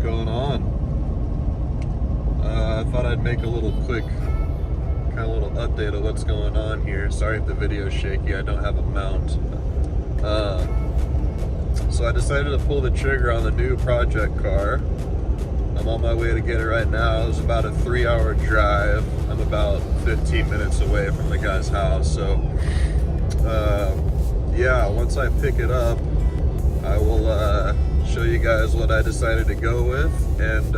going on? I thought I'd make a little quick kind of little update of what's going on here. Sorry if the video's shaky, I don't have a mount. So I decided to pull the trigger on the new project car. I'm on my way to get it right now. It was about a 3-hour drive. I'm about 15 minutes away from the guy's house. So yeah, once I pick it up, I will show you guys what I decided to go with, and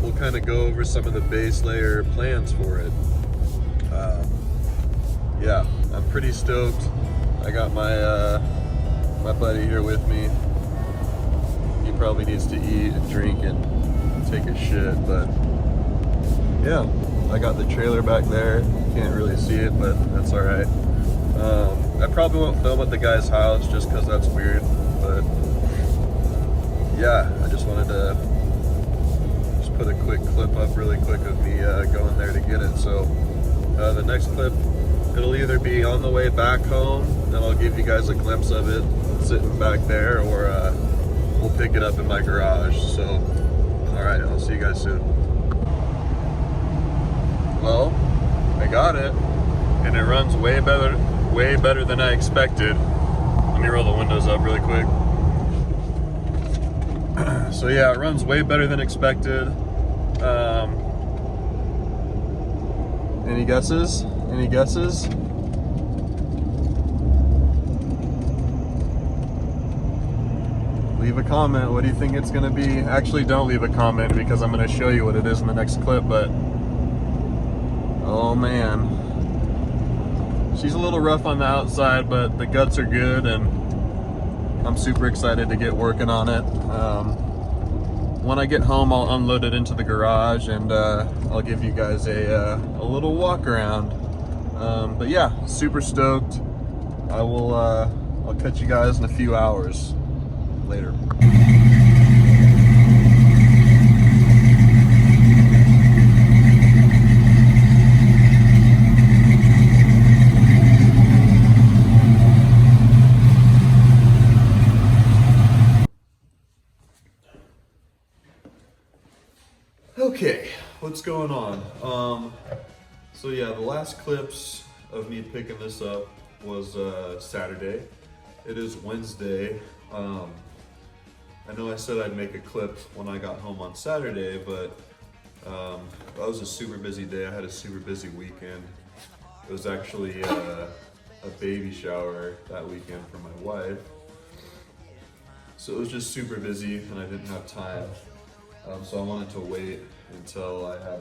we'll kind of go over some of the base layer plans for it. Yeah, I'm pretty stoked. I got my my buddy here with me. He probably needs to eat and drink and take a shit, but yeah, I got the trailer back there. Can't really see it, but that's all right. I probably won't film at the guy's house just because that's weird, but yeah, I just wanted to just put a quick clip up really quick of me going there to get it. So the next clip, it'll either be on the way back home and I'll give you guys a glimpse of it sitting back there, or we'll pick it up in my garage. So all right, I'll see you guys soon. Well, I got it, and it runs way better than I expected. Let me roll the windows up really quick. So yeah, it runs way better than expected. Any guesses? Any guesses? Leave a comment. What do you think it's gonna be? Actually, don't leave a comment because I'm gonna show you what it is in the next clip, but oh man. She's a little rough on the outside, but the guts are good, and I'm super excited to get working on it. When I get home, I'll unload it into the garage, and I'll give you guys a little walk around. But yeah, super stoked. I'll catch you guys in a few hours later. Okay, what's going on? So yeah, the last clips of me picking this up was Saturday. It is Wednesday. I know I said I'd make a clip when I got home on Saturday, but that was a super busy day. I had a super busy weekend. It was actually a baby shower that weekend for my wife. So it was just super busy and I didn't have time. So I wanted to wait until I had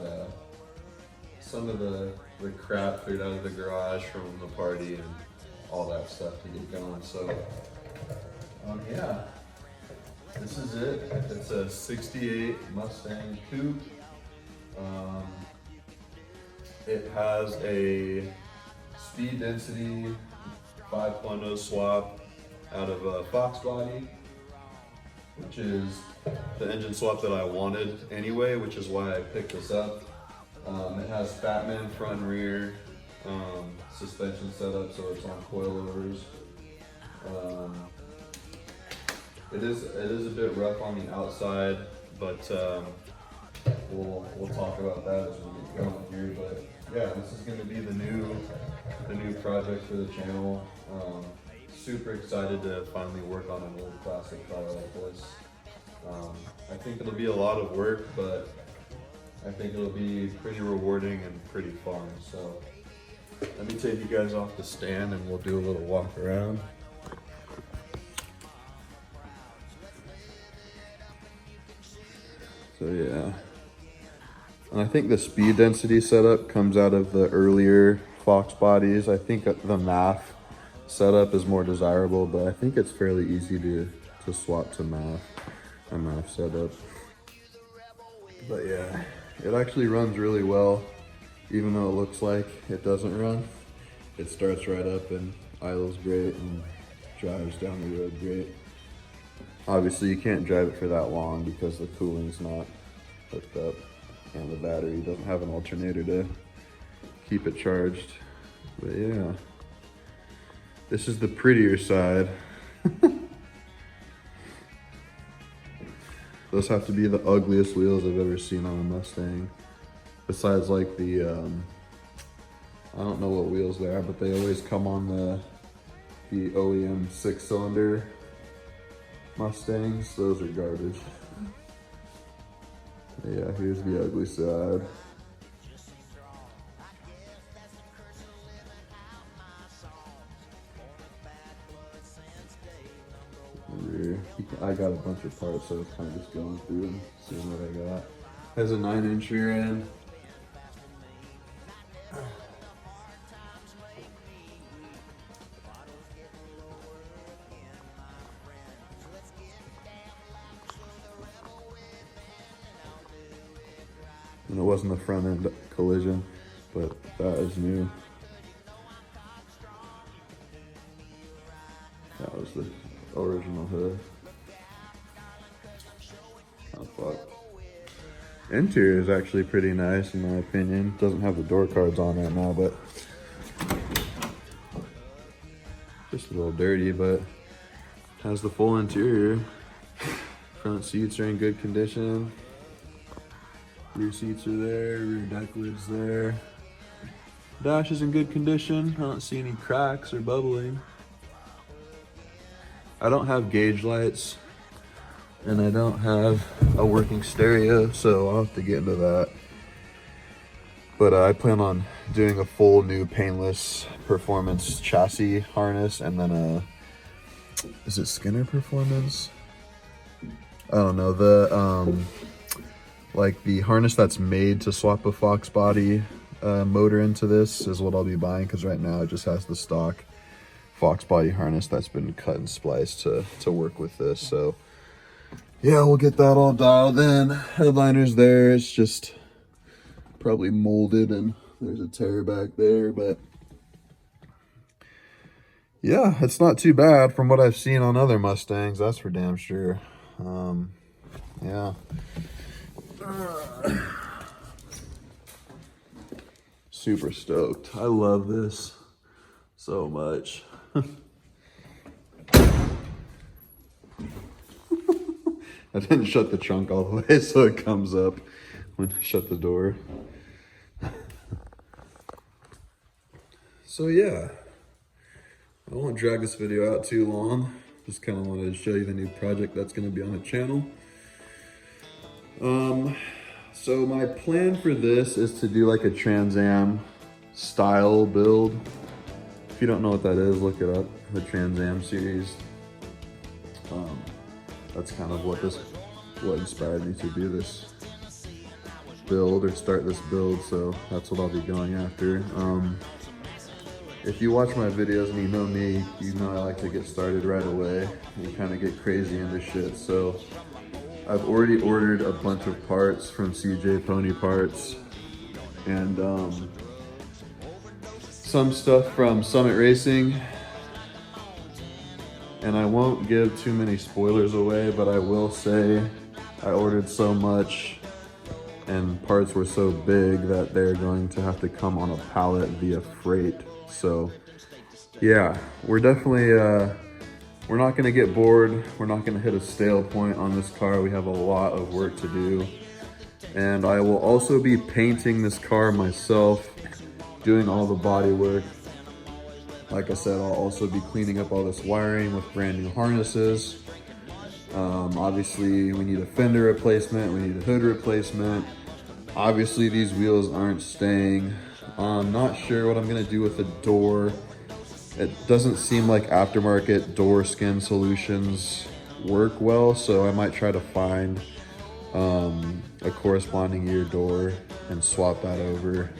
some of the crap cleared out of the garage from the party and all that stuff to get going. So yeah, this is it. It's a 68 Mustang coupe. It has a speed density 5.0 swap out of a foxbody, which is the engine swap that I wanted anyway, which is why I picked this up. It has Fatman front and rear suspension setup, so it's on coilovers. It is a bit rough on the outside, but we'll talk about that as we get going here. But yeah, this is going to be the new project for the channel. Super excited to finally work on an old classic car like this. I think it'll be a lot of work, but I think it'll be pretty rewarding and pretty fun. So let me take you guys off the stand and we'll do a little walk around. So yeah, and I think the speed density setup comes out of the earlier Fox bodies. I think the MAF setup is more desirable, but I think it's fairly easy to swap to a MAF setup. But yeah, it actually runs really well, even though it looks like it doesn't run. It starts right up and idles great and drives down the road great. Obviously you can't drive it for that long because the cooling's not hooked up and the battery doesn't have an alternator to keep it charged. But yeah, this is the prettier side. Those have to be the ugliest wheels I've ever seen on a Mustang. Besides like the, I don't know what wheels they are, but they always come on the OEM 6-cylinder Mustangs. Those are garbage. Yeah, here's the ugly side. Rear. I got a bunch of parts, so I was kind of just going through and seeing what I got. Has a 9-inch rear end. And it wasn't a front end collision, but that is new. That was the original hood. Oh fuck. Interior is actually pretty nice in my opinion. Doesn't have the door cards on right now, but just a little dirty, but has the full interior. Front seats are in good condition. Rear seats are there, rear deck lid's there. Dash is in good condition. I don't see any cracks or bubbling. I don't have gauge lights and I don't have a working stereo, so I'll have to get into that. But I plan on doing a full new painless performance chassis harness and then a, is it Skinner Performance? I don't know, the like the harness that's made to swap a foxbody motor into this is what I'll be buying, because right now it just has the stock foxbody harness that's been cut and spliced to work with this. So yeah, we'll get that all dialed in. Headliner's there, it's just probably molded and there's a tear back there, but yeah, it's not too bad from what I've seen on other Mustangs, that's for damn sure. Yeah. Super stoked. I love this so much. I didn't shut the trunk all the way so it comes up when I shut the door. So yeah, I won't drag this video out too long. Just kind of wanted to show you the new project that's going to be on the channel. So my plan for this is to do like a Trans Am style build. If you don't know what that is, look it up, the Trans Am series. That's kind of what inspired me to do this build or start this build, so that's what I'll be going after. If you watch my videos and you know me, you know I like to get started right away and kind of get crazy into shit. So I've already ordered a bunch of parts from CJ Pony Parts and some stuff from Summit Racing. And I won't give too many spoilers away, but I will say I ordered so much and parts were so big that they're going to have to come on a pallet via freight. So yeah, we're definitely, we're not gonna get bored. We're not gonna hit a stale point on this car. We have a lot of work to do. And I will also be painting this car myself, doing all the body work. Like I said, I'll also be cleaning up all this wiring with brand new harnesses. Obviously, we need a fender replacement, we need a hood replacement. Obviously, these wheels aren't staying. I'm not sure what I'm gonna do with the door. It doesn't seem like aftermarket door skin solutions work well, so I might try to find a corresponding year door and swap that over.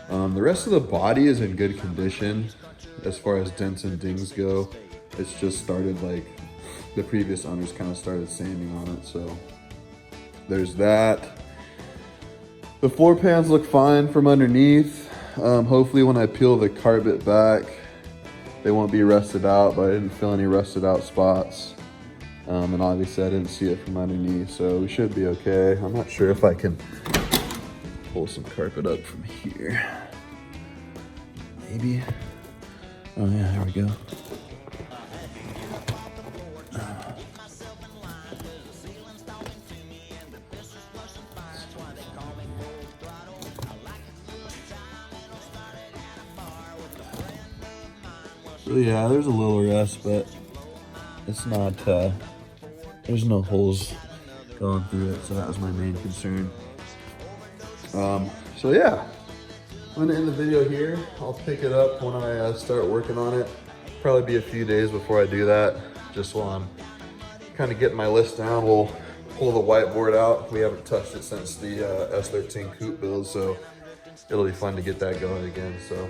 The rest of the body is in good condition as far as dents and dings go. It's just started, like, the previous owners kind of started sanding on it, so there's that. The floor pans look fine from underneath. Hopefully when I peel the carpet back, they won't be rusted out, but I didn't feel any rusted out spots. And obviously I didn't see it from underneath, so we should be okay. I'm not sure if I can pull some carpet up from here. Maybe. Oh yeah, there we go. So yeah, there's a little rust, but it's not, there's no holes going through it, so that was my main concern. So yeah, I'm gonna end the video here. I'll pick it up when I start working on it. Probably be a few days before I do that, just while I'm kind of getting my list down. We'll pull the whiteboard out. We haven't touched it since the S13 coupe build, so it'll be fun to get that going again. So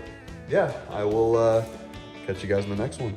yeah, I will catch you guys in the next one.